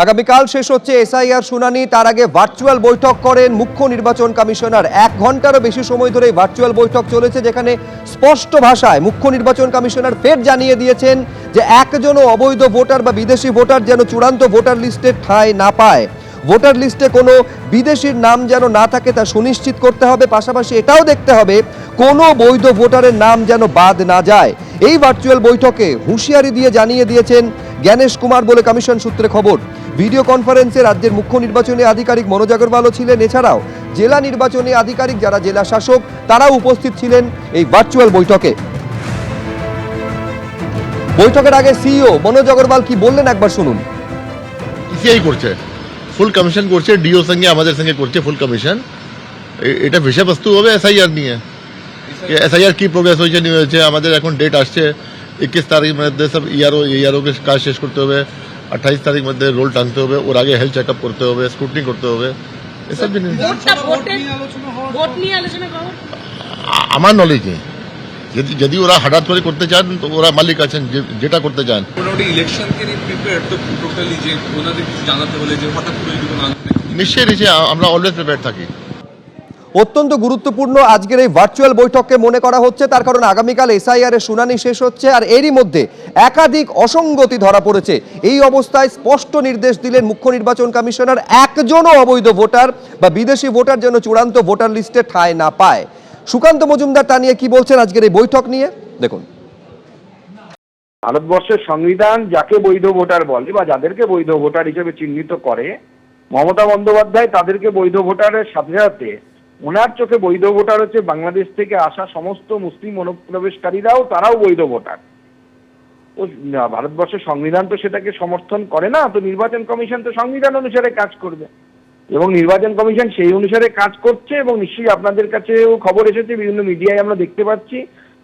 আগামীকাল শেষ হচ্ছে এসআইআর শুনানি। তার আগে ভার্চুয়াল বৈঠক করেন মুখ্য নির্বাচন কমিশনার। 1 ঘন্টারও বেশি সময় ধরে ভার্চুয়াল বৈঠক চলেছে, যেখানে স্পষ্ট ভাষায় মুখ্য নির্বাচন কমিশনার ফের জানিয়ে দিয়েছেন যে একজনও অবৈধ ভোটার বা বিদেশি ভোটার যেন চূড়ান্ত ভোটার লিস্টে ঠাঁই না পায়। ভোটার লিস্টে কোনো বিদেশির নাম যেন না থাকে তা সুনিশ্চিত করতে হবে। পাশাপাশি এটাও দেখতে হবে কোনো বৈধ ভোটারের নাম যেন বাদ না যায়। এই ভার্চুয়াল বৈঠকে হুঁশিয়ারি দিয়ে জানিয়ে দিয়েছেন জ্ঞানেশ কুমার বলে কমিশন সূত্রে খবর। ভিডিও কনফারেন্সে রাজ্যের মুখ্য নির্বাচনী আধিকারিক মনোজ আগরওয়ালও ছিলেন। এছাড়াও জেলা নির্বাচনী আধিকারিক যারা জেলা শাসক তারাও উপস্থিত ছিলেন এই ভার্চুয়াল বৈঠকে। বৈঠকের আগে সিইও মনোজ আগরওয়াল কি বললেন একবার শুনুন। ইসিআই করছে, ফুল কমিশন করছে, ডিও সঙ্গে আমাদের সঙ্গে করছে ফুল কমিশন। এটা বিষয়বস্তু হবে এসআইআর নিয়ে, এসআইআর কি প্রোগ্রেস হয়েছে নিয়ে হয়েছে। আমাদের এখন ডেট আসছে 21 তারিখ মধ্যে সব ইআরও কে কাজ শেষ করতে হবে। 28 তারিখ মধ্যে রোল টানতে হবে, ওর আগে হেলথ চেকআপ করতে হবে, স্ক্রুটনি করতে হবে। এসব আমার নলেজ নেই। যদি ওরা হঠাৎ করে করতে চান তো ওরা মালিক আছেন যেটা করতে চান। নিশ্চয়ই আমরা অলওয়েজ প্রিপেয়ার থাকি। অত্যন্ত গুরুত্বপূর্ণ আজকের এই ভার্চুয়াল বৈঠককে মনে করা হচ্ছে, তার কারণ আগামীকাল এসআইআর এর শুনানি শেষ হচ্ছে আর এরই মধ্যে একাধিক অসঙ্গতি ধরা পড়েছে। এই অবস্থায় স্পষ্ট নির্দেশ দিলেন মুখ্য নির্বাচন কমিশনার, একজনও অবৈধ ভোটার বা বিদেশি ভোটার যেন চূড়ান্ত ভোটার লিস্টে ঠাঁই না পায়। সুকান্ত মজুমদার তা নিয়ে কি বলছেন আজকের এই বৈঠক নিয়ে দেখুন। ভারতবর্ষের সংবিধান যাকে বৈধ ভোটার বলে বা যাদেরকে বৈধ ভোটার হিসেবে চিহ্নিত করে, মমতা বন্দ্যোপাধ্যায় তাদেরকে বৈধ ভোটারের সাথে সাথে ওনার চোখে বৈধ ভোটার হচ্ছে বাংলাদেশ থেকে আসা সমস্ত মুসলিম অনুপ্রবেশকারীরাও, তারাও বৈধ ভোটার। ও ভারতবর্ষের সংবিধান তো সেটাকে সমর্থন করে না, তো নির্বাচন কমিশন তো সংবিধান অনুসারে কাজ করবে এবং নির্বাচন কমিশন সেই অনুসারে কাজ করছে। এবং নিশ্চয়ই আপনাদের কাছেও খবর এসেছে, বিভিন্ন মিডিয়ায় আমরা দেখতে পাচ্ছি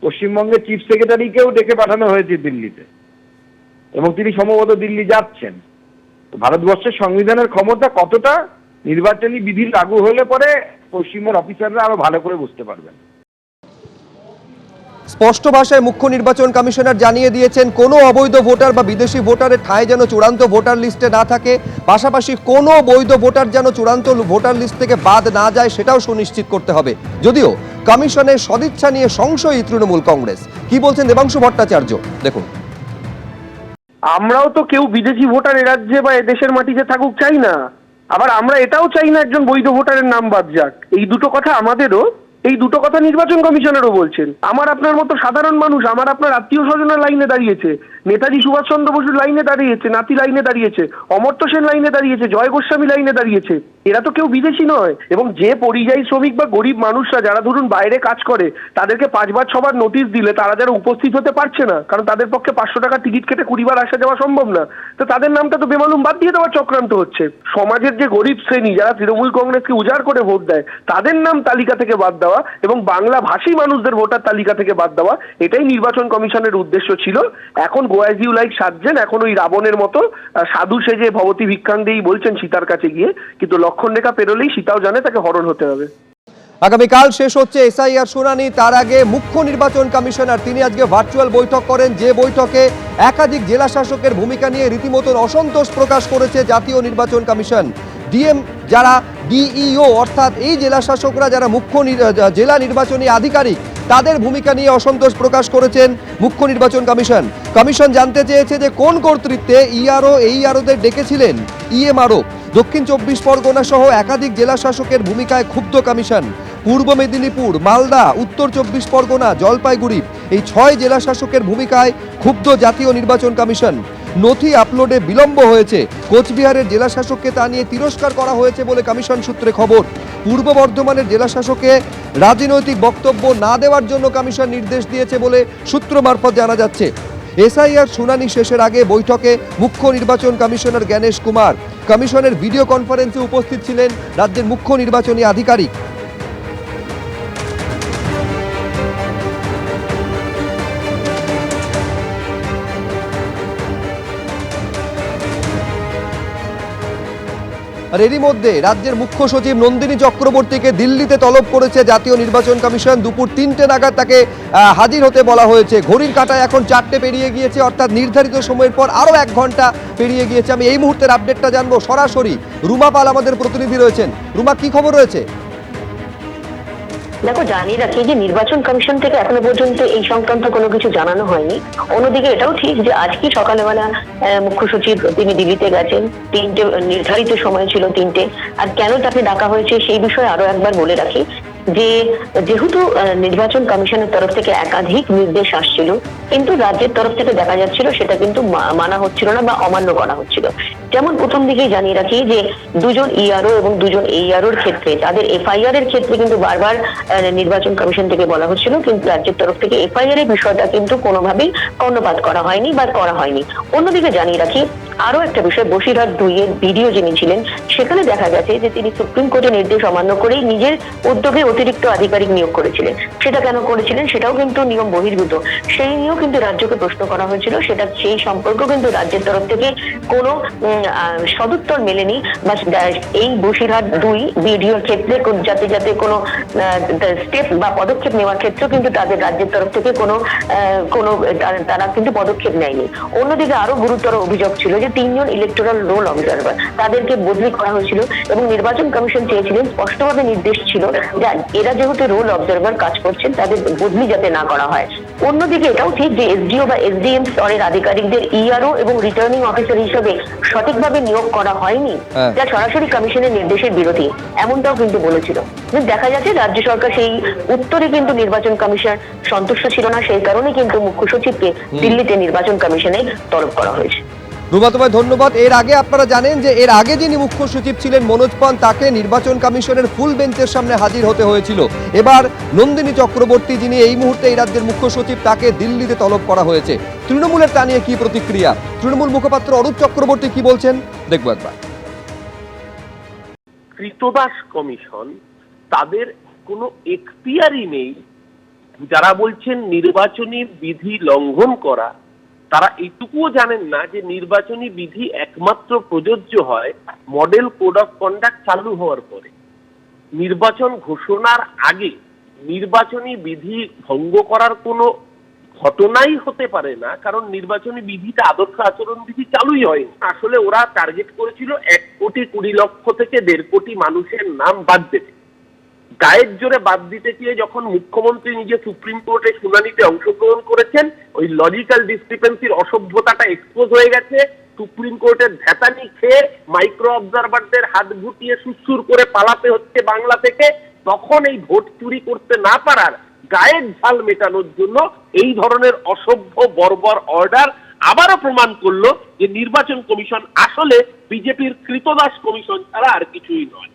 পশ্চিমবঙ্গের চিফ সেক্রেটারিকেও ডেকে পাঠানো হয়েছে দিল্লিতে এবং তিনি সম্ভবত দিল্লি যাচ্ছেন। ভারতবর্ষের সংবিধানের ক্ষমতা কতটা নির্বাচনী বিধি লাগু হলে পরে পশ্চিমবঙ্গের অফিসাররা আরো ভালো করে বুঝতে পারবেন। স্পষ্ট ভাষায় মুখ্য নির্বাচন কমিশনার জানিয়ে দিয়েছেন কোনো অবৈধ ভোটার বা বিদেশি ভোটারের ঠাঁই যেন চূড়ান্ত ভোটার লিস্টে না থাকে। পাশাপাশি কোনো বৈধ ভোটার যেন চূড়ান্ত ভোটার লিস্ট থেকে বাদ না যায় সেটাও সুনিশ্চিত করতে হবে। যদিও কমিশনের সদিচ্ছা নিয়ে সংশয়ী তৃণমূল কংগ্রেস। কি বলছেন দেবাংশু ভট্টাচার্য দেখুন। আমরাও তো কেউ বিদেশি ভোটার এ রাজ্যে বা দেশের মাটিতে থাকুক চাই না, আবার আমরা এটাও চাই না একজন বৈধ ভোটারের নাম বাদ যাক। এই দুটো কথা আমাদেরও, এই দুটো কথা নির্বাচন কমিশনেরও বলছেন। আমার আপনার মতো সাধারণ মানুষ, আমার আপনার আত্মীয় স্বজনের লাইনে দাঁড়িয়েছে, নেতাজি সুভাষচন্দ্র বসুর লাইনে দাঁড়িয়েছে, নাতি লাইনে দাঁড়িয়েছে, অমর্ত্য সেন লাইনে দাঁড়িয়েছে, জয় গোস্বামী লাইনে দাঁড়িয়েছে। এরা তো কেউ বিদেশি নয়। এবং যে পরিযায়ী শ্রমিক বা গরিব মানুষরা যারা ধরুন বাইরে কাজ করে, তাদেরকে 5 বার 6 বার নোটিশ দিলে তারা যারা উপস্থিত হতে পারছে না, কারণ তাদের পক্ষে 500 টাকা টিকিট কেটে 20 বার আসা যাওয়া সম্ভব না, তো তাদের নামটা তো বেমালুম বাদ দিয়ে দেওয়ার চক্রান্ত হচ্ছে। সমাজের যে গরিব শ্রেণী যারা তৃণমূল কংগ্রেসকে উজাড় করে ভোট দেয়, তাদের নাম তালিকা থেকে বাদ দেওয়া এবং বাংলা ভাষী মানুষদের ভোটার তালিকা থেকে বাদ দেওয়া, এটাই নির্বাচন কমিশনের উদ্দেশ্য ছিল। এখন গোয়াজিউ লাইক সাজছেন, এখন ওই রাবণের মতো সাধু সেজে ভবতী ভিক্ষান্দেই বলছেন সীতার কাছে গিয়ে, কিন্তু লক্ষণ রেখা পেরোলেই সীতাও জানে তাকে হরণ হতে হবে। আগামীকাল শেষ হচ্ছে এসআইআর শুনানি। তার আগে মুখ্য নির্বাচন কমিশনার তিনি আজকে ভার্চুয়াল বৈঠক করেন, যে বৈঠকে একাধিক জেলা শাসকের ভূমিকা নিয়ে রীতিমতো অসন্তোষ প্রকাশ করেছে জাতীয় নির্বাচন কমিশন। ডিএম যারা ডিইও অর্থাৎ এই জেলা শাসকরা যারা মুখ্য জেলা নির্বাচনী আধিকারিক, তাদের ভূমিকা নিয়ে অসন্তোষ প্রকাশ করেছেন মুখ্য নির্বাচন কমিশন। কমিশন জানতে চেয়েছে যে কোন কর্তৃত্বে ইআরও এইআরওদের ডেকেছিলেন ইএমআরও। দক্ষিণ 24 পরগনা সহ একাধিক জেলা শাসকের ভূমিকায় ক্ষুব্ধ কমিশন। পূর্ব মেদিনীপুর, মালদা, উত্তর 24 পরগনা, জলপাইগুড়ি এই 6 জেলা শাসকের ভূমিকায় ক্ষুব্ধ জাতীয় নির্বাচন কমিশন। নথি আপলোডে বিলম্ব হয়েছে, কোচবিহারের জেলা শাসককে তা নিয়ে তিরস্কার করা হয়েছে বলে কমিশন সূত্রে খবর। পূর্ব বর্ধমানের জেলা শাসককে রাজনৈতিক বক্তব্য না দেওয়ার জন্য কমিশন নির্দেশ দিয়েছে বলে সূত্র মারফত জানা যাচ্ছে। এসআইআর শুনানি শেষের আগে বৈঠকে মুখ্য নির্বাচন কমিশনার জ্ঞানেশ কুমার। কমিশনের ভিডিও কনফারেন্সে উপস্থিত ছিলেন রাজ্যের মুখ্য নির্বাচনী আধিকারিক। আর এরই মধ্যে রাজ্যের মুখ্য সচিব নন্দিনী চক্রবর্তীকে দিল্লিতে তলব করেছে জাতীয় নির্বাচন কমিশন। দুপুর 3টে নাগাদ তাকে হাজির হতে বলা হয়েছে। ঘড়ির কাঁটায় এখন 4টে পেরিয়ে গিয়েছে, অর্থাৎ নির্ধারিত সময়ের পর আরও 1 ঘন্টা পেরিয়ে গিয়েছে। আমি এই মুহূর্তের আপডেটটা জানবো সরাসরি। রুমা পাল আমাদের প্রতিনিধি রয়েছেন। রুমা, কি খবর রয়েছে? দেখো, জানিয়ে রাখি যে নির্বাচন কমিশন থেকে এখনো পর্যন্ত এই সংক্রান্ত কোনো কিছু জানানো হয়নি। অন্যদিকে এটাও ঠিক যে আজকে সকালবেলা মুখ্য সচিব তিনি দিল্লিতে গেছেন। 3টে নির্ধারিত সময় ছিল 3টে। আর কেন তাকে ডাকা হয়েছে সেই বিষয়ে আরো একবার বলে রাখি যে যেহেতু নির্বাচন কমিশনের তরফ থেকে একাধিক নির্দেশ আসছিল, কিন্তু রাজ্যের তরফ থেকে দেখা যাচ্ছিল সেটা কিন্তু মানা হচ্ছিল না বা অমান্য করা হচ্ছিল। যেমন প্রথম দিকেই জানিয়ে রাখি যে 2জন ইআরও এবং 2জন এইআরওর ক্ষেত্রে তাদের এফআইআর এর ক্ষেত্রে কিন্তু বারবার নির্বাচন কমিশন থেকে বলা হচ্ছিল, কিন্তু রাজ্যের তরফ থেকে এফআইআর এর বিষয়টা কিন্তু কোনোভাবেই কর্ণপাত করা হয়নি বা করা হয়নি। অন্যদিকে জানিয়ে রাখি আরো একটা বিষয়, বসিরহাট 2 এর ভিডিও যিনি ছিলেন, সেখানে দেখা গেছে যে তিনি সুপ্রিম কোর্টের নির্দেশ অমান্য করেই নিজের উদ্যোগে অতিরিক্ত আধিকারিক নিয়োগ করেছিলেন। সেটা কেন করেছিলেন সেটাও কিন্তু নিয়ম বহির্ভূত। সেই নিয়েও কিন্তু রাজ্যকে প্রশ্ন করা হয়েছিল। সেটা সেই সম্পর্ক কিন্তু রাজ্যের তরফ থেকে কোনো সদুত্তর মেলেনি। বা এই বসিরহাট 2 ভিডিওর ক্ষেত্রে যাতে কোনো স্টেপ বা পদক্ষেপ নেওয়ার ক্ষেত্রেও কিন্তু তাদের রাজ্যের তরফ থেকে কোনো তারা কিন্তু পদক্ষেপ নেয়নি। অন্যদিকে আরো গুরুতর অভিযোগ ছিল যে 3জন ইলেকটোরাল রোল অবজারভার তাদেরকে বদলি করা হয়েছিল এবং নির্বাচন কমিশন চেয়েছিলেন, স্পষ্টভাবে নির্দেশ ছিল যে এরা যেহেতু রোল অবজারভার কাজ করছেন তাদের বদলি যাতে না করা হয়। অন্যদিকে এটাও ঠিক যে এসডিও বা এসডিএম স্তরের আধিকারিকদের ইআরও এবং রিটার্নিং অফিসার হিসেবে সঠিকভাবে নিয়োগ করা হয়নি, যা সরাসরি কমিশনের নির্দেশের বিরোধী, এমনটাও কিন্তু বলেছিল। দেখা যাচ্ছে রাজ্য সরকার সেই উত্তরে কিন্তু নির্বাচন কমিশন সন্তুষ্ট ছিল না। সেই কারণে কিন্তু মুখ্য সচিবকে দিল্লিতে নির্বাচন কমিশনে তলব করা হয়েছে। রুমা, তোমায় ধন্যবাদ। এর আগে আপনারা জানেন যে এর আগে যিনি মুখ্য সচিব ছিলেন মনোজ পান, তাকে নির্বাচন কমিশনের ফুল বেঞ্চের সামনে হাজির হতে হয়েছিল। এবার নন্দিনী চক্রবর্তী, যিনি এই মুহূর্তে এই রাজ্যের মুখ্য সচিব, তাকে দিল্লিতে তলব করা হয়েছে। তৃণমূলের তা নিয়ে কি প্রতিক্রিয়া? তৃণমূল মুখপাত্র অরূপ চক্রবর্তী কি বলছেন, দেখবো একবার। কৃতদাস কমিশন, তাদের কোনো এখতিয়ারই নেই। যারা বলছেন নির্বাচনী বিধি লঙ্ঘন করা, তারা এইটুকুও জানেন না যে নির্বাচনী বিধি একমাত্র প্রযোজ্য হয় মডেল কোড অফ কন্ডাক্ট চালু হওয়ার পরে। নির্বাচন ঘোষণার আগে নির্বাচনী বিধি ভঙ্গ করার কোনো ঘটনাই হতে পারে না, কারণ নির্বাচনী বিধিটা আদর্শ আচরণ বিধি চালুই হয়। আসলে ওরা টার্গেট করেছিল 1,20,00,000 থেকে 1.5 কোটি মানুষের নাম বাদ দেবে। গায়ের জোরে বাদ দিতে গিয়ে যখন মুখ্যমন্ত্রী নিজে সুপ্রিম কোর্টে শুনানিতে অংশগ্রহণ করেছেন, ওই লজিক্যাল ডিসক্রিপেন্সির অসভ্যতাটা এক্সপোজ হয়ে গেছে। সুপ্রিম কোর্টের ধ্যাতানি খেয়ে মাইক্রো অবজারভারদের হাত গুটিয়ে সুসুর করে পালাতে হচ্ছে বাংলা থেকে। তখন এই ভোট চুরি করতে না পারার গায়ের ঝাল মেটানোর জন্য এই ধরনের অসভ্য বর্বর অর্ডার আবারও প্রমাণ করলো যে নির্বাচন কমিশন আসলে বিজেপির কৃতদাস কমিশন ছাড়া আর কিছুই নয়।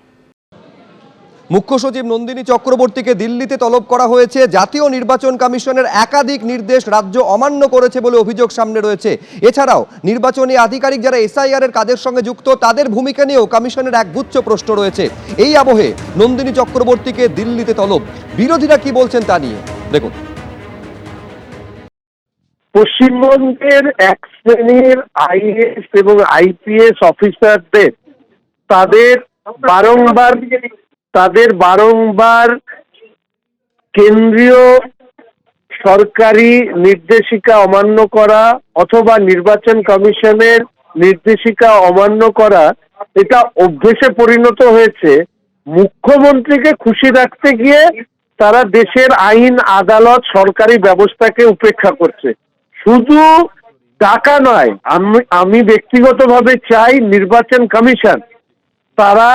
মুখ্য সচিব নন্দিনী চক্রবর্তীকে দিল্লিতে তলব করা হয়েছে। জাতীয় নির্বাচন কমিশনের একাধিক নির্দেশ রাজ্য অমান্য করেছে বলে অভিযোগ সামনে রয়েছে। এছাড়াও নির্বাচনী আধিকারিক যারা এসআইআর এর কাজের সঙ্গে যুক্ত, তাদের ভূমিকা নিয়েও কমিশনের একগুচ্ছ প্রশ্ন রয়েছে। এই আবহে নন্দিনী চক্রবর্তীকে দিল্লিতে তলব। বিরোধীরা কি বলছেন তা নিয়ে দেখুন। পশ্চিমবঙ্গের এক শ্রেণীর আইএএস এবং আইপিএস অফিসারদের তাদের বারংবার কেন্দ্রীয় সরকারি নির্দেশিকা অমান্য করা অথবা নির্বাচন কমিশনের নির্দেশিকা অমান্য করা, এটা অভ্যেসে পরিণত হয়েছে। মুখ্যমন্ত্রীকে খুশি রাখতে গিয়ে তারা দেশের আইন, আদালত, সরকারি ব্যবস্থাকে উপেক্ষা করছে। শুধু টাকা নয়, আমি ব্যক্তিগতভাবে চাই নির্বাচন কমিশন তারা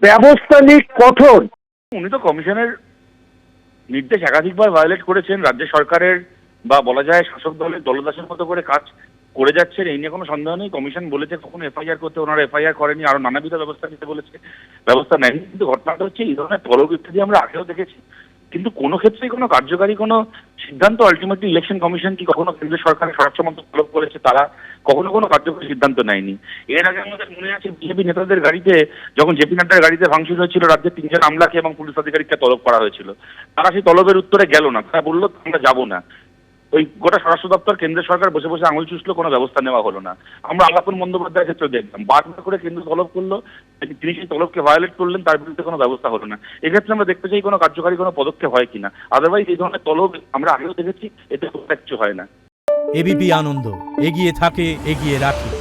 ব্যবস্থা নিক কঠোর। উনি তো কমিশনের নির্দেশ একাধিকবার ভায়োলেট করেছেন। রাজ্য সরকারের বা বলা যায় শাসক দলের দলদাসের মতো করে কাজ করে যাচ্ছেন, এই নিয়ে কোনো সন্দেহ নেই। কমিশন বলেছে কখনো এফআইআর করতে, ওনারা এফআইআর করেনি, আরো নানাবিধ ব্যবস্থা নিতে বলেছে, ব্যবস্থা নেয়নি। কিন্তু ঘটনাটা হচ্ছে এই ধরনের তলব ইত্যাদি আমরা আগেও দেখেছি, কিন্তু কোনো ক্ষেত্রেই কোনো কার্যকারী কোনো সিদ্ধান্ত আলটিমেটলি ইলেকশন কমিশন কি কখনো কেন্দ্র সরকারের স্বরাষ্ট্র মন্ত্রক তলব করেছে, তারা কখনো কোনো কার্যকরী সিদ্ধান্ত নেয়নি। এর আগে আমাদের মনে আছে বিজেপি নেতাদের গাড়িতে, যখন জেপি নাড্ডার গাড়িতে ভাঙচুর হয়েছিল, রাজ্যের 3জন আমলাকে এবং পুলিশ আধিকারিককে তলব করা হয়েছিল। তারা সেই তলবের উত্তরে গেল না, তারা বললো আমরা যাবো না। ওই গোটা স্বরাষ্ট্র দপ্তর কেন্দ্রের সরকার বসে বসে আঙুল চুষলো, কোনো ব্যবস্থা নেওয়া হলো না। আমরা আলাপন বন্দ্যোপাধ্যায়ের ক্ষেত্রে দেখলাম বারবার করে কেন্দ্র তলব করলো, তিনি সেই তলবকে ভায়োলেট করলেন, তার বিরুদ্ধে কোনো ব্যবস্থা হলো না। এক্ষেত্রে আমরা দেখতে চাই কোনো কার্যকারী কোনো পদক্ষেপ হয় কিনা। আদারওয়াইজ এই ধরনের তলব আমরা আগেও দেখেছি, এতে খুব একটা কিছু হয় না। এবিপি আনন্দ, এগিয়ে থাকে, এগিয়ে রাখে।